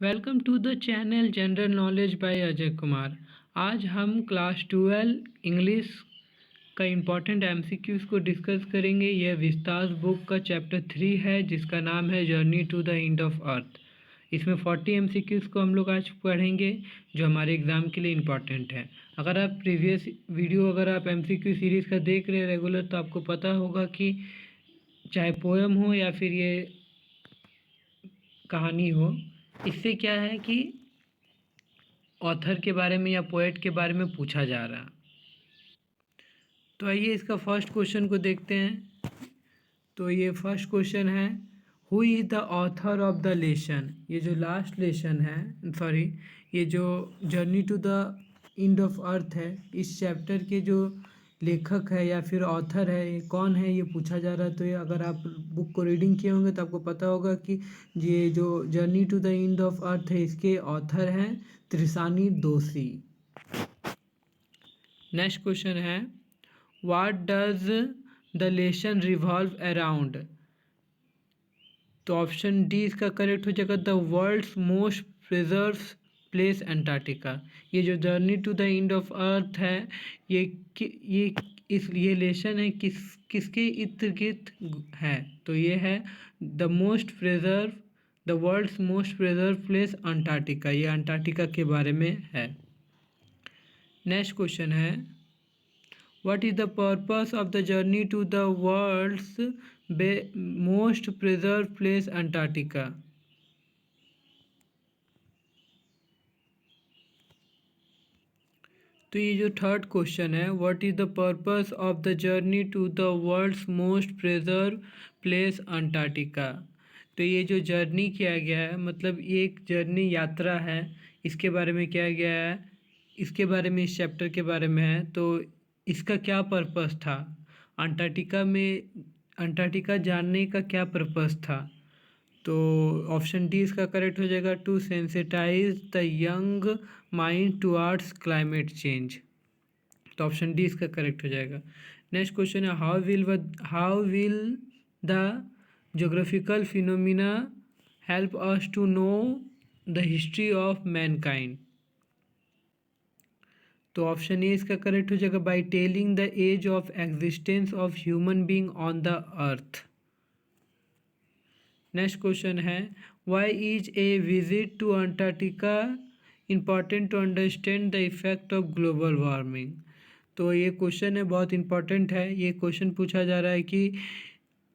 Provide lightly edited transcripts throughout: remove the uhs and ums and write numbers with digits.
Welcome to the channel general knowledge by Ajay Kumar. आज हम class 12 English का इम्पोर्टेंट एमसीक्यूज़ को डिस्कस करेंगे। यह विस्तास बुक का चैप्टर 3 है जिसका नाम है journey to the end of earth. इसमें 40 एमसीक्यूज़ को हम लोग आज पढ़ेंगे जो हमारे एग्ज़ाम के लिए इम्पॉर्टेंट है। अगर आप प्रीवियस वीडियो अगर आप एमसीक्यू सीरीज़ का देख रहे हैं रेगुलर, तो आपको पता होगा कि चाहे पोएम हो या फिर ये कहानी हो, इससे क्या है कि ऑथर के बारे में या पोएट के बारे में पूछा जा रहा। तो आइए इसका फर्स्ट क्वेश्चन को देखते हैं। तो ये फर्स्ट क्वेश्चन है, who is the author of the lesson. ये जो लास्ट लेसन है, सॉरी, ये जो journey to the end of earth है, इस चैप्टर के जो लेखक है या फिर ऑथर है, ये कौन है, ये पूछा जा रहा है। तो ये अगर आप बुक को रीडिंग किए होंगे तो आपको पता होगा कि ये जो journey to the end of earth है, इसके ऑथर हैं त्रिशानी दोषी। नेक्स्ट क्वेश्चन है, what does the lesson revolve around. तो ऑप्शन डी इसका करेक्ट हो जाएगा, the world's most preserve place Antarctica. ये जो journey to the end of earth है, ये लेसन है किसके इर्द गिर्द है। तो ये है the world's most preserve place Antarctica. ये अंटार्कटिका के बारे में है। नेक्स्ट क्वेश्चन है, what is the purpose of the journey to the world's most preserve place Antarctica. तो ये जो थर्ड क्वेश्चन है, what is the purpose of the journey to the world's most preserve place Antarctica. तो ये जो journey किया गया है, मतलब ये एक जर्नी यात्रा है, इसके बारे में किया गया है, इसके बारे में इस चैप्टर के बारे में है। तो इसका क्या पर्पस था, अंटार्कटिका जानने का क्या पर्पस था। तो ऑप्शन डी इसका करेक्ट हो जाएगा, to sensitize the young mind towards climate change. तो ऑप्शन डी इसका करेक्ट हो जाएगा। नेक्स्ट क्वेश्चन है, how will the geographical phenomena help us to know the history of mankind. तो ऑप्शन ए इसका करेक्ट हो जाएगा, by telling the age of existence of human being on the earth. Next question है, why is a visit to Antarctica important to understand the effect of global warming. तो ये question है, बहुत important है। ये question पूछा जा रहा है कि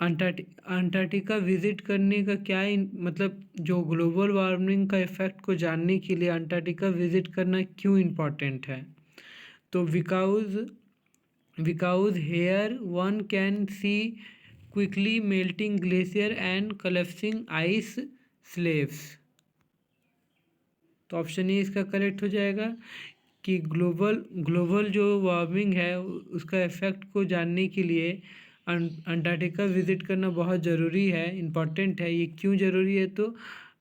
अंटार्कटिका विजिट करने का क्या मतलब जो ग्लोबल वार्मिंग का इफेक्ट को जानने के लिए अंटार्कटिका विजिट करना क्यों इम्पॉर्टेंट है। तो because here one can see quickly melting glacier and collapsing ice slabs। तो ऑप्शन ए इसका करेक्ट हो जाएगा कि ग्लोबल जो वार्मिंग है उसका इफेक्ट को जानने के लिए अंटार्कटिका विजिट करना बहुत ज़रूरी है, इम्पॉर्टेंट है। ये क्यों ज़रूरी है, तो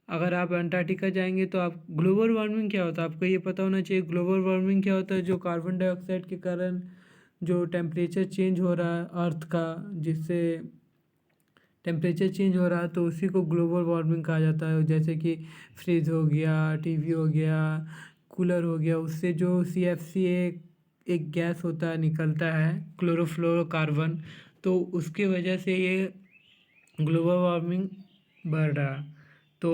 अगर आप अंटार्कटिका जाएंगे तो आप ग्लोबल वार्मिंग क्या होता है आपको ये पता होना चाहिए। ग्लोबल वार्मिंग क्या होता है, जो कार्बन डाइऑक्साइड के कारण जो टेम्परेचर चेंज हो रहा है अर्थ का, जिससे टेम्परेचर चेंज हो रहा है, तो उसी को ग्लोबल वार्मिंग कहा जाता है। जैसे कि फ्रिज हो गया, टीवी हो गया, कूलर हो गया, उससे जो CFC एक गैस होता है निकलता है, क्लोरोफ्लोरोकार्बन, तो उसके वजह से ये ग्लोबल वार्मिंग बढ़ रहा। तो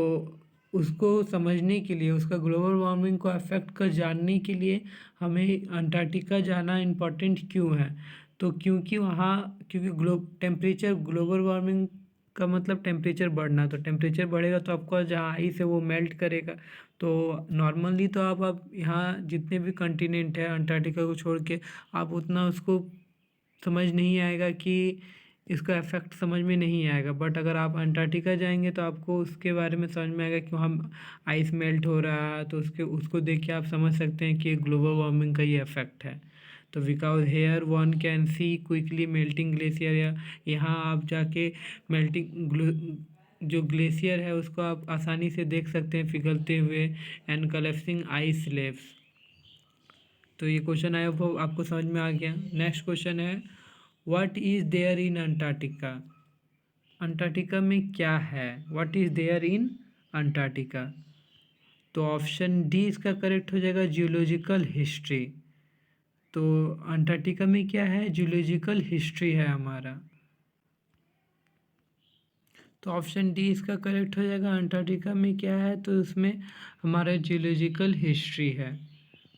उसको समझने के लिए, उसका ग्लोबल वार्मिंग को अफेक्ट कर जानने के लिए हमें अंटार्कटिका जाना इम्पोर्टेंट क्यों है। तो क्योंकि ग्लोबल वार्मिंग का मतलब टेम्परेचर बढ़ना। तो टेम्परेचर बढ़ेगा तो आपको जहाँ आइस है वो मेल्ट करेगा। तो नॉर्मली तो आप यहाँ जितने भी कंटिनेंट है अंटार्कटिका को छोड़ के, आप उतना उसको समझ नहीं आएगा कि इसका इफेक्ट समझ में नहीं आएगा। बट अगर आप अंटार्कटिका जाएंगे तो आपको उसके बारे में समझ में आएगा क्यों हम आइस मेल्ट हो रहा है। तो उसको देख के आप समझ सकते हैं कि ग्लोबल वार्मिंग का ये इफेक्ट है। तो because here one can see quickly melting glacier, या यहाँ आप जाके जो ग्लेशियर है उसको आप आसानी से देख सकते हैं पिघलते हुए, एंड कलेप्सिंग आइस स्लैब्स। तो ये क्वेश्चन आया वो आपको समझ में आ गया। नेक्स्ट क्वेश्चन है, what is there in Antarctica. Antarctica में क्या है, what is there in Antarctica. तो ऑप्शन डी इसका करेक्ट हो जाएगा, जियोलॉजिकल हिस्ट्री। तो अंटार्कटिका में क्या है, जियोलॉजिकल हिस्ट्री है हमारा। तो ऑप्शन डी इसका करेक्ट हो जाएगा, अंटार्कटिका में क्या है, तो उसमें हमारा जियोलॉजिकल हिस्ट्री है।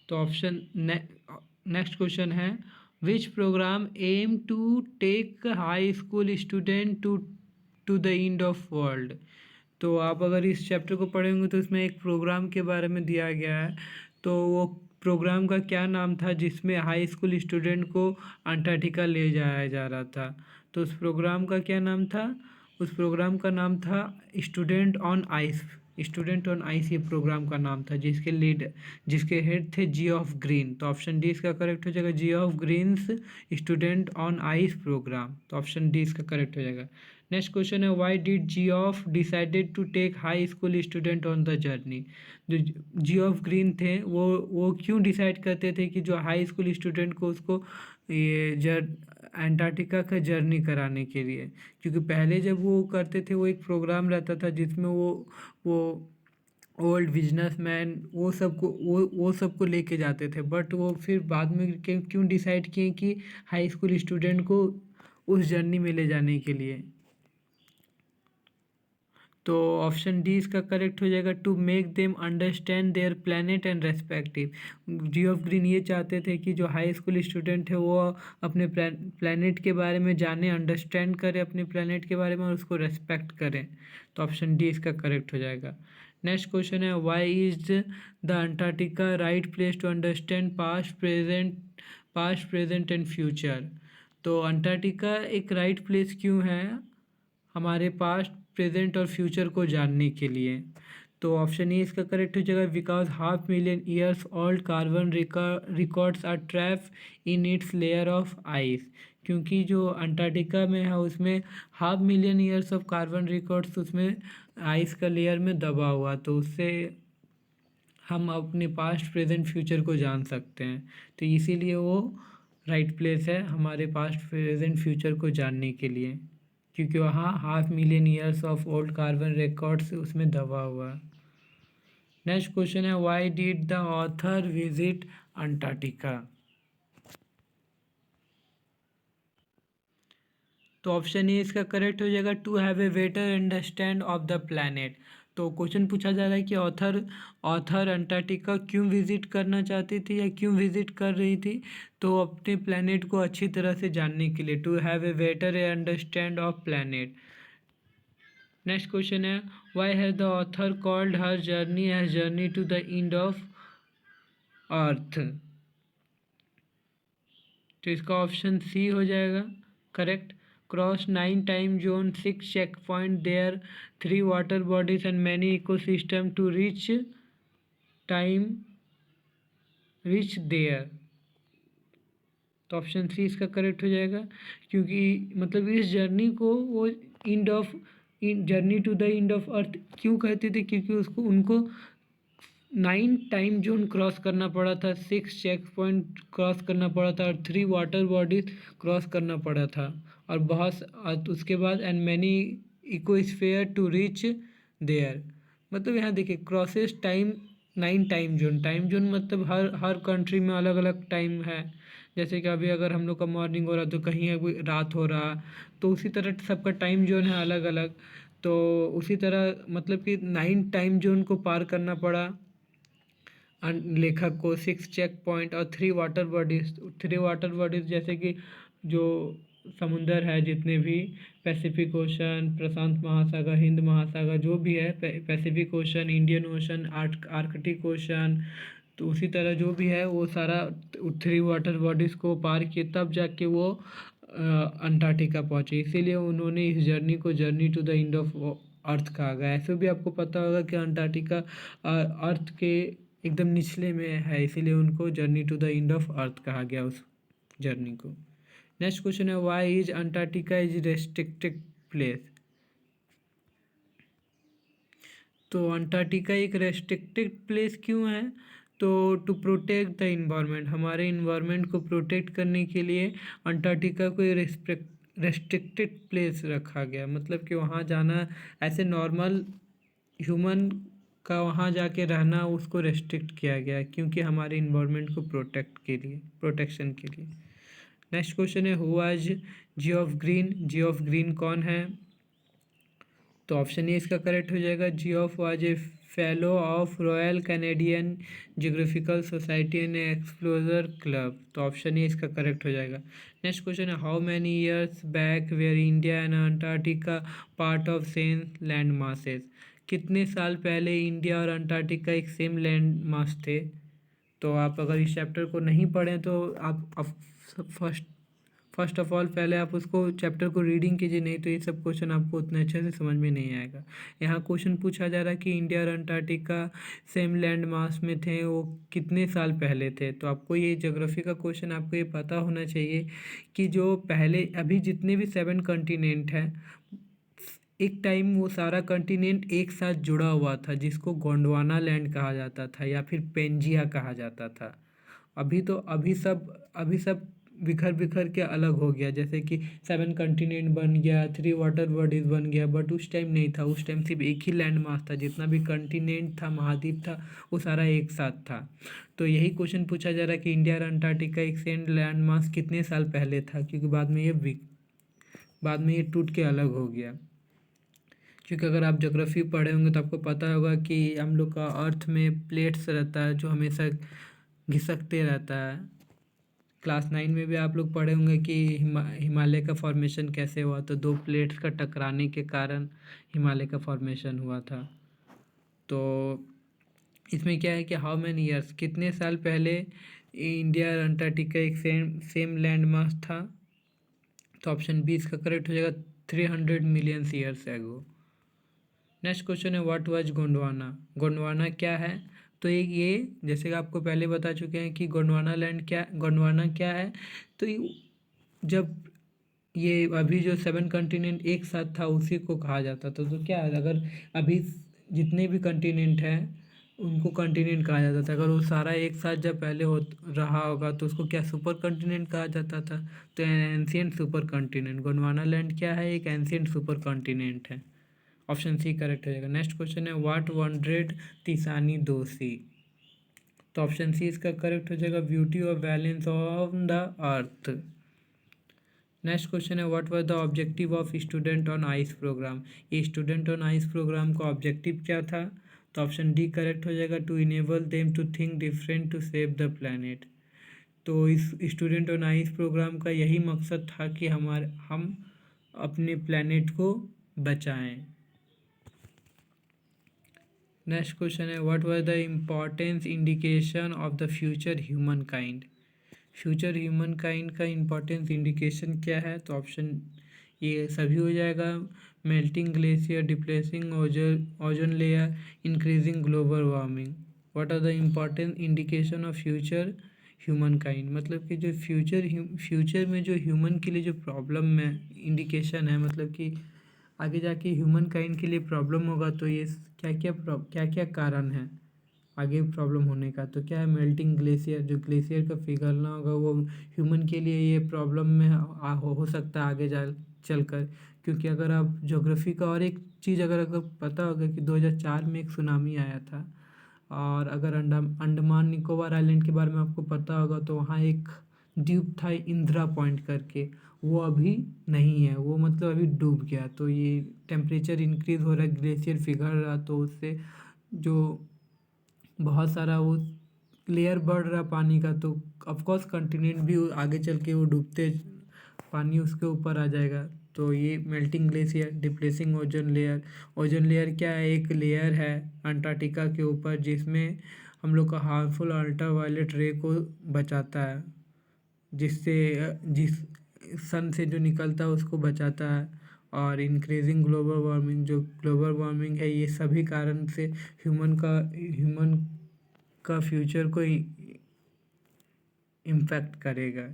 तो ऑप्शन नेक्स्ट क्वेश्चन है, which programme aim to take high school student to the end of world. तो आप अगर इस चैप्टर को पढ़ेंगे तो इसमें एक प्रोग्राम के बारे में दिया गया है। तो वो प्रोग्राम का क्या नाम था जिसमें हाई स्कूल स्टूडेंट को अंटार्कटिका ले जाया जा रहा था। तो उस प्रोग्राम का क्या नाम था, उस प्रोग्राम का नाम था student on ice. Student on ice ये प्रोग्राम का नाम था, जिसके हेड थे जी ऑफ ग्रीन। तो ऑप्शन डी इसका करेक्ट हो जाएगा, Geoff Green's student on ice program. तो ऑप्शन डी इसका करेक्ट हो जाएगा। नेक्स्ट क्वेश्चन है, why did Geoff decided to take high school student on the journey. जो जी ऑफ ग्रीन थे वो क्यों डिसाइड करते थे कि जो हाई स्कूल स्टूडेंट को उसको ये अंटार्कटिका का जर्नी कराने के लिए। क्योंकि पहले जब वो करते थे वो एक प्रोग्राम रहता था जिसमें वो ओल्ड बिजनेसमैन वो सबको लेके जाते थे, बट वो फिर बाद में क्यों डिसाइड किए कि हाई स्कूल स्टूडेंट को उस जर्नी में ले जाने के लिए। तो ऑप्शन डी इसका करेक्ट हो जाएगा, to make them understand their planet and respective. Geoff Green ये चाहते थे कि जो हाई स्कूल स्टूडेंट है वो अपने प्लानट के बारे में जाने, अंडरस्टैंड करें अपने प्लानट के बारे में और उसको रेस्पेक्ट करें। तो ऑप्शन डी इसका करेक्ट हो जाएगा। नेक्स्ट क्वेश्चन है, why is the Antarctica right place to understand past present and future. तो अंटार्कटिका एक राइट प्लेस क्यों है हमारे पास्ट प्रेजेंट और फ्यूचर को जानने के लिए। तो ऑप्शन ए इसका करेक्ट हो जाएगा, because 500,000 years old carbon records are trap in its layer of ice. क्योंकि जो अंटार्कटिका में है उसमें 500,000 ईयर्स ऑफ कार्बन रिकॉर्ड्स उसमें आइस का लेयर में दबा हुआ, तो उससे हम अपने पास्ट प्रेजेंट फ्यूचर को जान सकते हैं। तो इसीलिए वो राइट प्लेस है हमारे पास्ट प्रेजेंट फ्यूचर को जानने के लिए, क्योंकि वहाँ 500,000 years of old carbon records उसमें दबा हुआ। नेक्स्ट क्वेश्चन है, why did the author visit Antarctica. तो ऑप्शन ए इसका करेक्ट हो जाएगा, to have a better understand of the planet. तो क्वेश्चन पूछा जा रहा है कि ऑथर अंटार्कटिका क्यों विजिट करना चाहती थी या क्यों विजिट कर रही थी। तो अपने प्लैनेट को अच्छी तरह से जानने के लिए, to have a better understand of planet. Next question है, why has the author called her journey as journey to the end of earth. तो इसका ऑप्शन सी हो जाएगा correct. Cross 9 time zone, 6 check point there, 3 water bodies and many ecosystem to reach there. तो option C इसका correct हो जाएगा, क्योंकि मतलब इस जर्नी को वो journey to the end of earth क्यों कहते थे, क्योंकि उनको 9 टाइम जोन क्रॉस करना पड़ा था, 6 चेक पॉइंट क्रॉस करना पड़ा था और 3 वाटर बॉडीज क्रॉस करना पड़ा था, और उसके बाद and many ecosphere to reach there. मतलब यहाँ देखिए क्रॉसेस 9 टाइम जोन मतलब हर कंट्री में अलग अलग टाइम है। जैसे कि अभी अगर हम लोग का मॉर्निंग हो रहा तो कहीं अभी रात हो रहा, तो उसी तरह सबका टाइम जोन है अलग अलग। तो उसी तरह मतलब कि 9 टाइम जोन को पार करना पड़ा लेखक को, 6 चेक पॉइंट और 3 वाटर बॉडीज जैसे कि जो समुंदर है जितने भी, पैसिफिक ओशन, प्रशांत महासागर, हिंद महासागर, जो भी है, Pacific ocean, Indian ocean, Arctic ocean. तो उसी तरह जो भी है वो सारा 3 वाटर बॉडीज़ को पार किए तब जाके वो अंटार्कटिका पहुँचे। इसीलिए उन्होंने इस जर्नी को journey to the end of earth कहा गया। ऐसे भी आपको पता होगा कि अंटार्कटिका अर्थ के एकदम निचले में है, इसीलिए उनको journey to the end of earth कहा गया उस जर्नी को। नेक्स्ट क्वेश्चन है, why is Antarctica is restricted place. तो अंटार्कटिका एक रेस्ट्रिक्टेड प्लेस क्यों है, तो टू प्रोटेक्ट द इन्वायरमेंट, हमारे इन्वायरमेंट को प्रोटेक्ट करने के लिए अंटार्कटिका को रेस्ट्रिक्टेड प्लेस रखा गया। मतलब कि वहाँ जाना ऐसे नॉर्मल ह्यूमन का वहाँ जाके रहना उसको रेस्ट्रिक्ट किया गया क्योंकि हमारे इन्वायरमेंट को प्रोटेक्शन के लिए। नेक्स्ट क्वेश्चन है, हु वाज जियोफ ग्रीन कौन है? तो ऑप्शन ए इसका करेक्ट हो जाएगा, Geoff was a fellow of Royal Canadian Geographical Society and explorer club. तो ऑप्शन ए इसका करेक्ट हो जाएगा। नेक्स्ट क्वेश्चन है, how many years back were India and Antarctica part of same land masses? कितने साल पहले इंडिया और Antarctica एक सेम लैंड मास थे? तो आप अगर इस चैप्टर को नहीं पढ़ें तो आप फर्स्ट ऑफ ऑल पहले आप उसको चैप्टर को रीडिंग कीजिए, नहीं तो ये सब क्वेश्चन आपको उतने अच्छे से समझ में नहीं आएगा। यहाँ क्वेश्चन पूछा जा रहा है कि इंडिया और अंटार्कटिका सेम लैंड मास में थे, वो कितने साल पहले थे। तो आपको ये ज्योग्राफी का क्वेश्चन आपको ये पता होना चाहिए कि जो पहले अभी जितने भी 7 कॉन्टिनेंट हैं, एक टाइम वो सारा कॉन्टिनेंट एक साथ जुड़ा हुआ था जिसको गोंडवाना लैंड कहा जाता था या फिर पेंजिया कहा जाता था। अभी सब बिखर बिखर के अलग हो गया, जैसे कि 7 कॉन्टिनेंट बन गया, 3 वाटर बॉडीज बन गया, बट उस टाइम नहीं था। उस टाइम सिर्फ एक ही लैंड मास था, जितना भी कॉन्टिनेंट था, महाद्वीप था, वो सारा एक साथ था। तो यही क्वेश्चन पूछा जा रहा है कि इंडिया और अंटार्कटिका एक सेम लैंड मास कितने साल पहले था, क्योंकि बाद में ये टूट के अलग हो गया। क्योंकि अगर आप ज्योग्राफी पढ़े होंगे तो आपको पता होगा कि हम लोग का अर्थ में प्लेट्स रहता है जो हमेशा घिसकते रहता है। क्लास 9 में भी आप लोग पढ़े होंगे कि हिमालय का फॉर्मेशन कैसे हुआ, तो 2 प्लेट्स का टकराने के कारण हिमालय का फॉर्मेशन हुआ था। तो इसमें क्या है कि हाउ मैनी ईयर्स, कितने साल पहले इंडिया और अंटार्कटिका एक सेम लैंड मास था? तो ऑप्शन बी इसका करेक्ट हो जाएगा, 300 million years ago. Next question है, व्हाट वाज गोंडवाना? गोंडवाना क्या है? तो ये जैसे कि आपको पहले बता चुके हैं कि गोंडवाना क्या है। तो जब ये अभी जो 7 कॉन्टिनेंट एक साथ था उसी को कहा जाता था। तो क्या है, अगर अभी जितने भी कॉन्टिनेंट हैं उनको कॉन्टिनेंट कहा जाता था। अगर वो सारा एक साथ जब पहले हो रहा होगा तो उसको क्या सुपर कॉन्टिनेंट कहा जाता था। तो ancient super continent Gondwana land क्या है, एक एंशिएंट सुपर कॉन्टिनेंट है। ऑप्शन सी करेक्ट हो जाएगा। नेक्स्ट क्वेश्चन है, व्हाट वॉन्टेड तिसानी दोषी? तो ऑप्शन सी इसका करेक्ट हो जाएगा, ब्यूटी और balance of the earth. Next question है, what was the objective of student on ice program? ये स्टूडेंट ऑन आइस प्रोग्राम का ऑब्जेक्टिव क्या था? तो ऑप्शन डी करेक्ट हो जाएगा, to enable them to think different to save the planet. तो इस स्टूडेंट ऑन आइस प्रोग्राम का यही मकसद था कि हम अपने प्लैनेट को बचाएं। नेक्स्ट क्वेश्चन है, what was the importance indication of the future human kind? Future human kind का इम्पोर्टेंस इंडिकेशन क्या है? तो ऑप्शन ये सभी हो जाएगा, melting glacier, displacing ozone layer, increasing global warming. What are the important indication of future human kind? मतलब कि जो फ्यूचर में जो ह्यूमन के लिए जो प्रॉब्लम में इंडिकेशन है, मतलब कि आगे जाके ह्यूमन काइंड के लिए प्रॉब्लम होगा, तो ये क्या क्या कारण है आगे प्रॉब्लम होने का? तो क्या है, मेल्टिंग ग्लेशियर, जो ग्लेशियर का पिघलना होगा वो ह्यूमन के लिए ये प्रॉब्लम में हो सकता है आगे चलकर। क्योंकि अगर आप ज्योग्राफी का और एक चीज़ अगर पता होगा कि 2004 में एक सुनामी आया था, और अगर अंडमान निकोबार आइलैंड के बारे में आपको पता होगा तो वहाँ एक द्वीप था इंदिरा पॉइंट करके, वो अभी नहीं है, वो मतलब अभी डूब गया। तो ये टेम्परेचर इंक्रीज़ हो रहा है, ग्लेशियर पिघल रहा, तो उससे जो बहुत सारा वो लेयर बढ़ रहा पानी का, तो ऑफकोर्स कंटिनेंट भी आगे चल के वो डूबते पानी उसके ऊपर आ जाएगा। तो ये melting glacier, depressing ozone layer क्या है, एक लेयर है अंटार्कटिका के ऊपर जिसमें हम लोग का हार्मफुल अल्ट्रावायलेट रे को बचाता है, जिससे जिस सन से जो निकलता है उसको बचाता है। और इंक्रीजिंग ग्लोबल वार्मिंग, जो ग्लोबल वार्मिंग है, ये सभी कारण से ह्यूमन का फ्यूचर को इम्पैक्ट करेगा।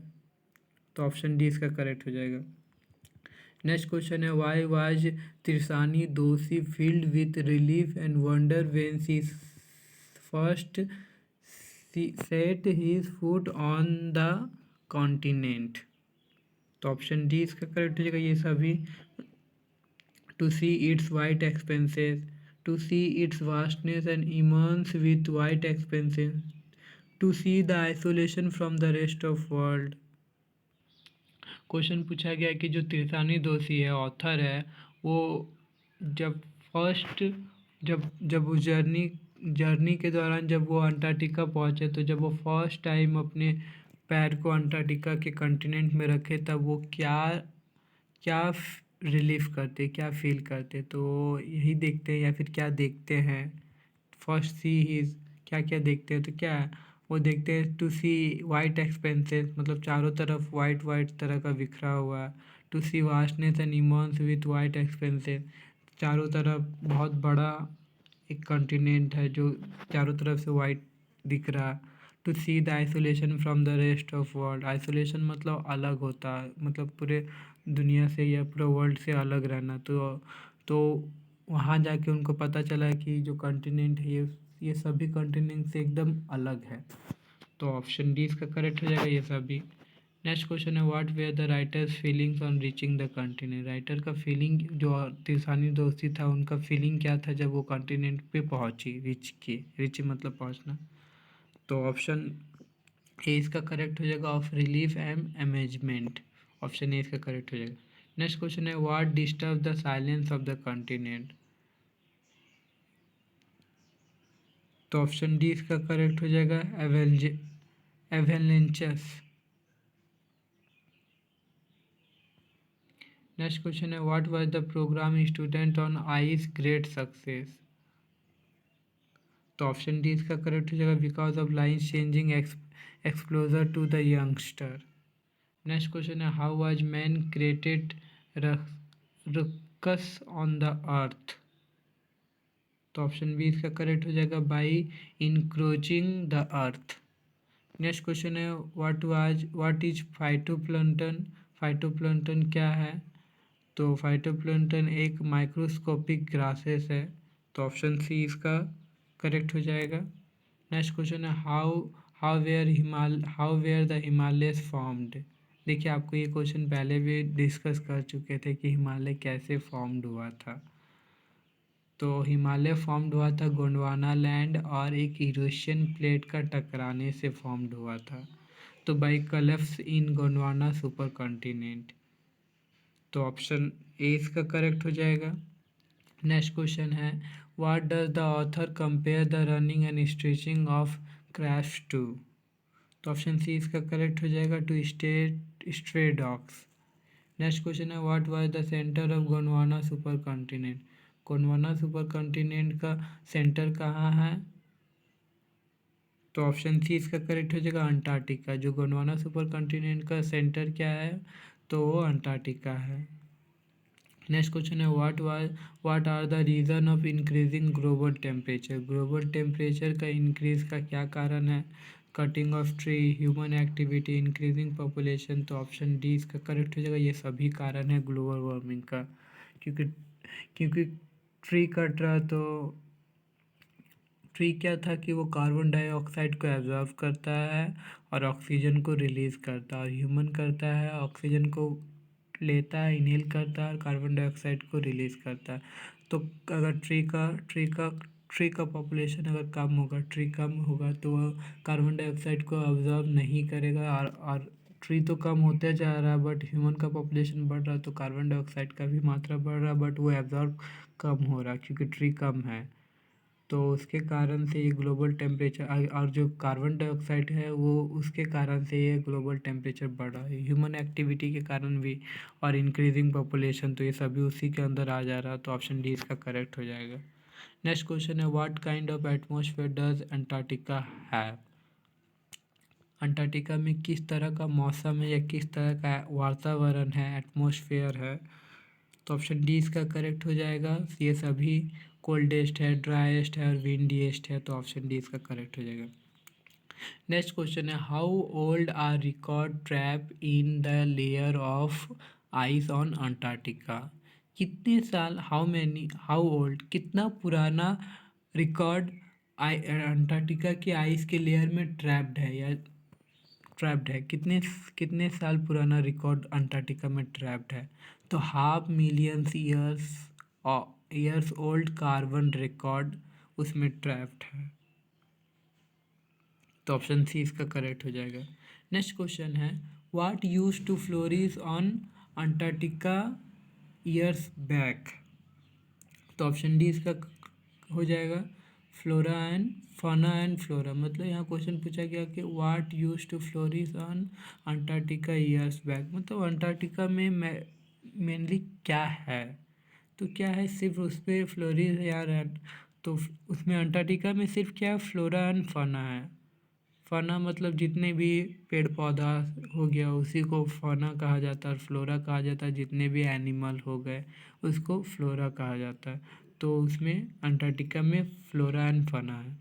तो ऑप्शन डी इसका करेक्ट हो जाएगा। नेक्स्ट क्वेश्चन है, why was Tishani Doshi filled with relief and wonder when she first set his foot on the continent? तो ऑप्शन डी इसका करेक्ट हो जाएगा, ये सभी to see its white expanses, to see its vastness and immense with wide expanse, to see the isolation from the rest of world. Question पूछा गया कि जो तिरसानी दोषी है ऑथर है वो जब फर्स्ट जब जब उस जर्नी के दौरान जब वो अंटार्कटिका पहुंचे तो जब वो फर्स्ट टाइम अपने पैर को अंटार्कटिका के कॉन्टिनेंट में रखे तब वो क्या क्या रिलीफ करते क्या फील करते तो यही देखते हैं या फिर क्या देखते हैं फर्स्ट सी हिज क्या क्या देखते हैं तो क्या है वो देखते हैं टू सी वाइट एक्सपेंसेस मतलब चारों तरफ वाइट वाइट तरह का बिखरा हुआ है to see vastness and immense with white expanses चारों तरफ बहुत बड़ा एक कॉन्टिनेंट है जो चारों तरफ से वाइट दिख रहा है to see the isolation from the rest of world isolation मतलब अलग होता है मतलब पूरे दुनिया से या पूरे वर्ल्ड से अलग रहना तो वहाँ जाके उनको पता चला कि जो कॉन्टिनेंट है ये सभी कॉन्टिनेंट से एकदम अलग है तो ऑप्शन डी इसका करेक्ट हो जाएगा ये सभी। नेक्स्ट क्वेश्चन है what were the writer's feelings on reaching the continent writer का फीलिंग जो तिरसानी दोस्ती था उनका फीलिंग क्या था जब वो कॉन्टिनेंट पे पहुंची रिच मतलब पहुंचना तो ऑप्शन ए इसका करेक्ट हो जाएगा of relief and amazement option A इसका करेक्ट हो जाएगा। नेक्स्ट क्वेश्चन है what disturb the silence of the continent तो ऑप्शन डी इसका करेक्ट हो जाएगा एवेलेंचस। नेक्स्ट क्वेश्चन है what was the program student on ice great success तो ऑप्शन डी इसका करेक्ट हो जाएगा because of line changing exposure to the youngster. Next question है how was man created ruckus on the अर्थ तो option B इसका correct हो जाएगा by encroaching the earth. Next question है व्हाट इज फाइटोप्लैंटन फाइटोप्लैंटन क्या है तो फाइटोप्लैंटन एक माइक्रोस्कोपिक ग्रासेस है तो ऑप्शन सी इसका करेक्ट हो जाएगा। नेक्स्ट क्वेश्चन है how were the Himalayas formed देखिए आपको ये क्वेश्चन पहले भी डिस्कस कर चुके थे कि हिमालय कैसे फॉर्म्ड हुआ था तो हिमालय फॉर्म्ड हुआ था गोंडवाना लैंड और एक यूरेशियन प्लेट का टकराने से फॉर्म्ड हुआ था तो by collapse in Gondwana supercontinent तो ऑप्शन ए इसका करेक्ट हो जाएगा। नेक्स्ट क्वेश्चन है what does the author compare the running and stretching of crash to तो ऑप्शन सी इसका करेक्ट हो जाएगा to stray dogs. Next question है what was the centre of Gondwana supercontinent Gondwana supercontinent का centre कहाँ है तो ऑप्शन सी इसका करेक्ट हो जाएगा अंटार्कटिका जो गोंडवाना सुपर कॉन्टिनेंट का सेंटर क्या है तो वो अंटार्कटिका है। नेक्स्ट क्वेश्चन है what are the reason of increasing global temperature का इंक्रीज का क्या कारण है cutting of tree human activity increasing population तो ऑप्शन डी इसका करेक्ट हो जाएगा ये सभी कारण है ग्लोबल वार्मिंग का क्योंकि ट्री कट रहा तो ट्री क्या था कि वो कार्बन डाइऑक्साइड को एब्जॉर्ब करता है और ऑक्सीजन को रिलीज़ करता है और ह्यूमन करता है ऑक्सीजन को लेता है इनहेल करता है और कार्बन डाइऑक्साइड को रिलीज़ करता है तो अगर ट्री का पॉपुलेशन अगर कम होगा तो वह कार्बन डाइऑक्साइड को अब्जॉर्ब नहीं करेगा और ट्री तो कम होते जा रहा है बट ह्यूमन का पॉपुलेशन बढ़ रहा है तो कार्बन डाइऑक्साइड का भी मात्रा बढ़ रहा है बट वो एब्जॉर्ब कम हो रहा है क्योंकि ट्री कम है तो उसके कारण से ये ग्लोबल टेम्परेचर और जो कार्बन डाइऑक्साइड है वो उसके कारण से ये ग्लोबल टेम्परेचर बढ़ रहा है ह्यूमन एक्टिविटी के कारण भी और इंक्रीजिंग पॉपुलेशन तो ये सभी उसी के अंदर आ जा रहा है तो ऑप्शन डी इसका करेक्ट हो जाएगा। नेक्स्ट क्वेश्चन है what kind of atmosphere does Antarctica have Antarctica में किस तरह का मौसम है या किस तरह का वातावरण है एटमॉस्फेयर है तो ऑप्शन डी इसका करेक्ट हो जाएगा ये सभी कोल्डेस्ट है ड्राइएस्ट है और विंडीएस्ट है तो ऑप्शन डी इसका करेक्ट हो जाएगा। नेक्स्ट क्वेश्चन है how old are record trap in the layer of ice on Antarctica कितने साल हाउ ओल्ड कितना पुराना रिकॉर्ड अंटार्कटिका के आइस के लेयर में ट्रैप्ड है कितने साल पुराना रिकॉर्ड अंटार्कटिका में ट्रैप्ड है तो 500,000 years years old carbon record उसमें ट्रैप्ड है। तो ऑप्शन सी इसका करेक्ट हो जाएगा। नेक्स्ट क्वेश्चन है what used to flourish on Antarctica years back. तो ऑप्शन डी इसका हो जाएगा flora and fauna and flora. मतलब यहाँ क्वेश्चन पूछा गया कि what used to flourish on Antarctica years back, मतलब अंटार्कटिका में मेनली क्या है, तो क्या है सिर्फ उस पर फ्लोरिश यार है। तो उसमें अंटार्कटिका में सिर्फ क्या फ्लोरा एंड फॉना है। फना मतलब जितने भी पेड़ पौधा हो गया उसी को फना कहा जाता है, और फ्लोरा कहा जाता है जितने भी एनिमल हो गए उसको फ्लोरा कहा जाता है। तो उसमें अंटार्कटिका में फ्लोरा एंड फना है।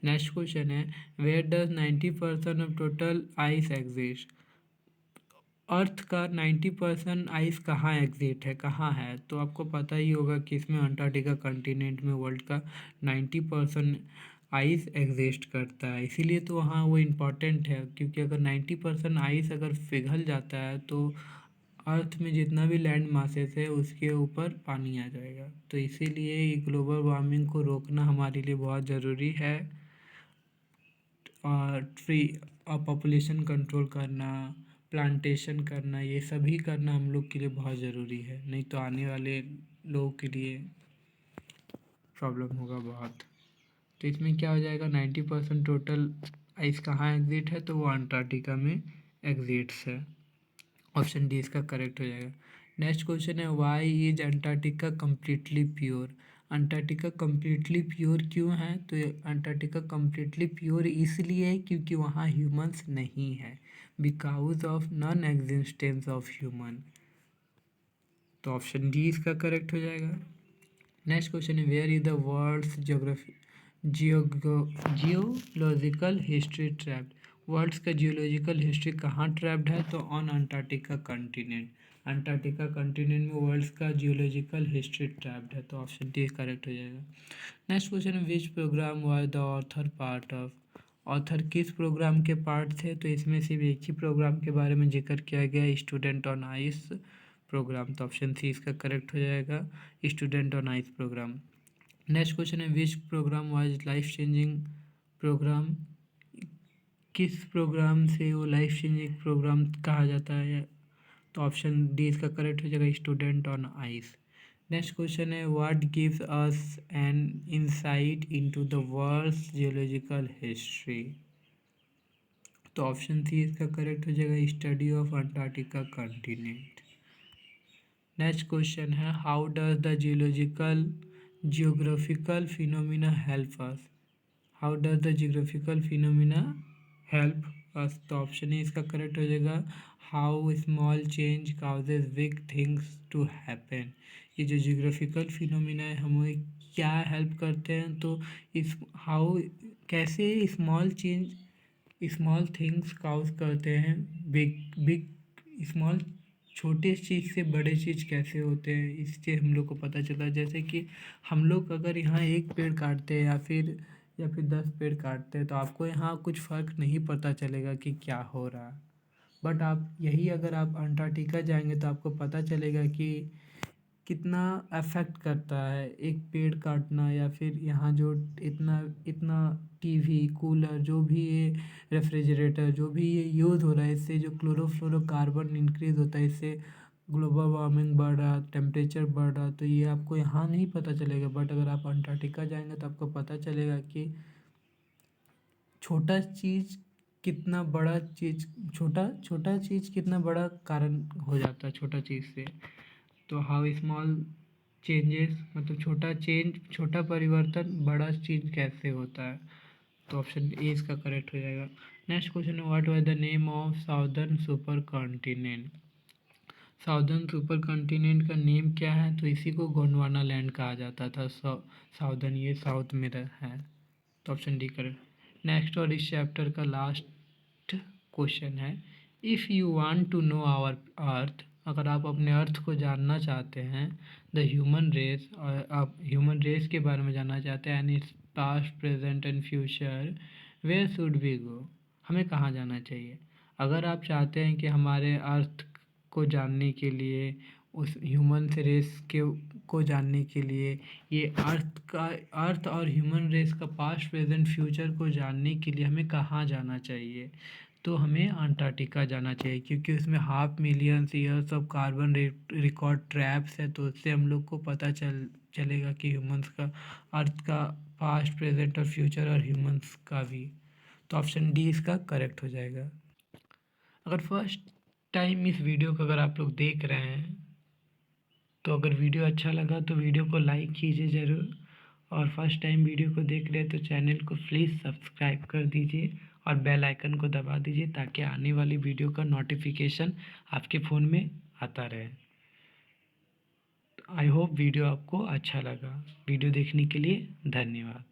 नेक्स्ट क्वेश्चन है where does 90% of total ice exist. Earth का 90% आइस कहाँ एग्जिट है, कहाँ है, तो आपको पता ही होगा कि इसमें अंटार्कटिका कंटिनेंट में वर्ल्ड का 90% आइस एग्जिस्ट करता है। इसीलिए तो वहाँ वो इम्पॉर्टेंट है, क्योंकि अगर 90% आइस अगर पिघल जाता है तो अर्थ में जितना भी लैंड मासेस है उसके ऊपर पानी आ जाएगा। तो इसीलिए ग्लोबल वार्मिंग को रोकना हमारे लिए बहुत ज़रूरी है। और ट्री पॉपुलेशन कंट्रोल करना, प्लांटेशन करना, ये सभी करना हम लोग के लिए बहुत ज़रूरी है, नहीं तो आने वाले लोगों के लिए प्रॉब्लम होगा बहुत। तो इसमें क्या हो जाएगा 90% टोटल आइस कहाँ एग्जिट है, तो वो अंटार्कटिका में एग्जिट्स है। ऑप्शन डी इसका करेक्ट हो जाएगा। नेक्स्ट क्वेश्चन है why is Antarctica completely pure. Antarctica completely pure क्यों है, तो अंटार्कटिका कम्प्लीटली प्योर इसलिए है क्योंकि वहाँ ह्यूमंस नहीं है, because of non existence of human. तो ऑप्शन डी इसका करेक्ट हो जाएगा। नेक्स्ट क्वेश्चन है where is the world's geological history trapped. World's का जियोलॉजिकल हिस्ट्री कहाँ ट्रैप्ड है, तो on Antarctica continent. Antarctica continent में वर्ल्ड्स का जियोलॉजिकल हिस्ट्री ट्रैप्ड है। तो ऑप्शन डी करेक्ट हो जाएगा। नेक्स्ट क्वेश्चन है which program was the author part of. Author किस प्रोग्राम के पार्ट थे, तो इसमें सिर्फ एक ही प्रोग्राम के बारे में जिक्र किया गया, स्टूडेंट ऑन आइस प्रोग्राम। तो ऑप्शन सी इसका करेक्ट हो जाएगा, student on ice program. Next question है which program was life changing program. किस प्रोग्राम से वो लाइफ चेंजिंग प्रोग्राम कहा जाता है, तो ऑप्शन डी इसका करेक्ट हो जाएगा, student on ice. Next question है what gives us an insight into the world's geological history. तो ऑप्शन सी इसका करेक्ट हो जाएगा, study of Antarctica continent. Next question है how does the geographical phenomena help us. How does the geographical phenomena help us. तो option A इसका correct हो जाएगा, how small change causes big things to happen. ये जो geographical phenomena है हमें क्या हेल्प करते हैं, तो इस हाउ कैसे स्मॉल थिंग्स काउज करते हैं बिग बिग स्मॉल छोटे चीज़ से बड़े चीज़ कैसे होते हैं, इससे हम लोग को पता चला। जैसे कि हम लोग अगर यहाँ एक पेड़ काटते हैं या फिर 10 पेड़ काटते हैं तो आपको यहाँ कुछ फ़र्क नहीं पता चलेगा कि क्या हो रहा है। बट आप यही अगर आप अंटार्कटिका जाएंगे तो आपको पता चलेगा कि कितना अफेक्ट करता है एक पेड़ काटना, या फिर यहाँ जो इतना इतना टीवी कूलर जो भी ये रेफ्रिजरेटर जो भी ये यूज़ हो रहा है, इससे जो क्लोरोफ्लोरोकार्बन इंक्रीज़ होता है, इससे ग्लोबल वार्मिंग बढ़ रहा, टेम्परेचर बढ़ रहा। तो ये आपको यहाँ नहीं पता चलेगा, बट अगर आप अंटार्कटिका जाएंगे तो आपको पता चलेगा कि छोटा चीज़ कितना बड़ा चीज़ छोटा छोटा चीज़ कितना बड़ा कारण हो जाता है छोटा चीज़ से। तो हाउ स्मॉल चेंजेस मतलब छोटा परिवर्तन बड़ा चीज़ कैसे होता है। तो ऑप्शन ए इसका करेक्ट हो जाएगा। नेक्स्ट क्वेश्चन है what was the name of southern super continent. Southern super continent का नेम क्या है, तो इसी को गोंडवाना लैंड कहा जाता था। साउदर्न ये साउथ में है। तो ऑप्शन डी करेक्ट। नेक्स्ट और इस चैप्टर का लास्ट क्वेश्चन है if you want to know our earth. अगर आप अपने अर्थ को जानना चाहते हैं, द ह्यूमन रेस, और आप ह्यूमन रेस के बारे में जानना चाहते हैं and its past present and future, where should we go. हमें कहाँ जाना चाहिए। अगर आप चाहते हैं कि हमारे अर्थ को जानने के लिए, उस ह्यूमन रेस को जानने के लिए, ये अर्थ और ह्यूमन रेस का पास्ट प्रेजेंट फ्यूचर को जानने के लिए हमें कहाँ जाना चाहिए? तो हमें अंटार्कटिका जाना चाहिए, क्योंकि उसमें 500,000 years of carbon record traps है। तो उससे हम लोग को पता चलेगा कि ह्यूमंस का, अर्थ का पास्ट प्रेजेंट और फ्यूचर, और ह्यूमंस का भी। तो ऑप्शन डी इसका करेक्ट हो जाएगा। अगर फर्स्ट टाइम इस वीडियो को अगर आप लोग देख रहे हैं, तो अगर वीडियो अच्छा लगा तो वीडियो को लाइक कीजिए ज़रूर, और फर्स्ट टाइम वीडियो को देख रहे हैं तो चैनल को प्लीज़ सब्सक्राइब कर दीजिए और बेल आइकन को दबा दीजिए, ताकि आने वाली वीडियो का नोटिफिकेशन आपके फ़ोन में आता रहे। आई होप वीडियो आपको अच्छा लगा। वीडियो देखने के लिए धन्यवाद।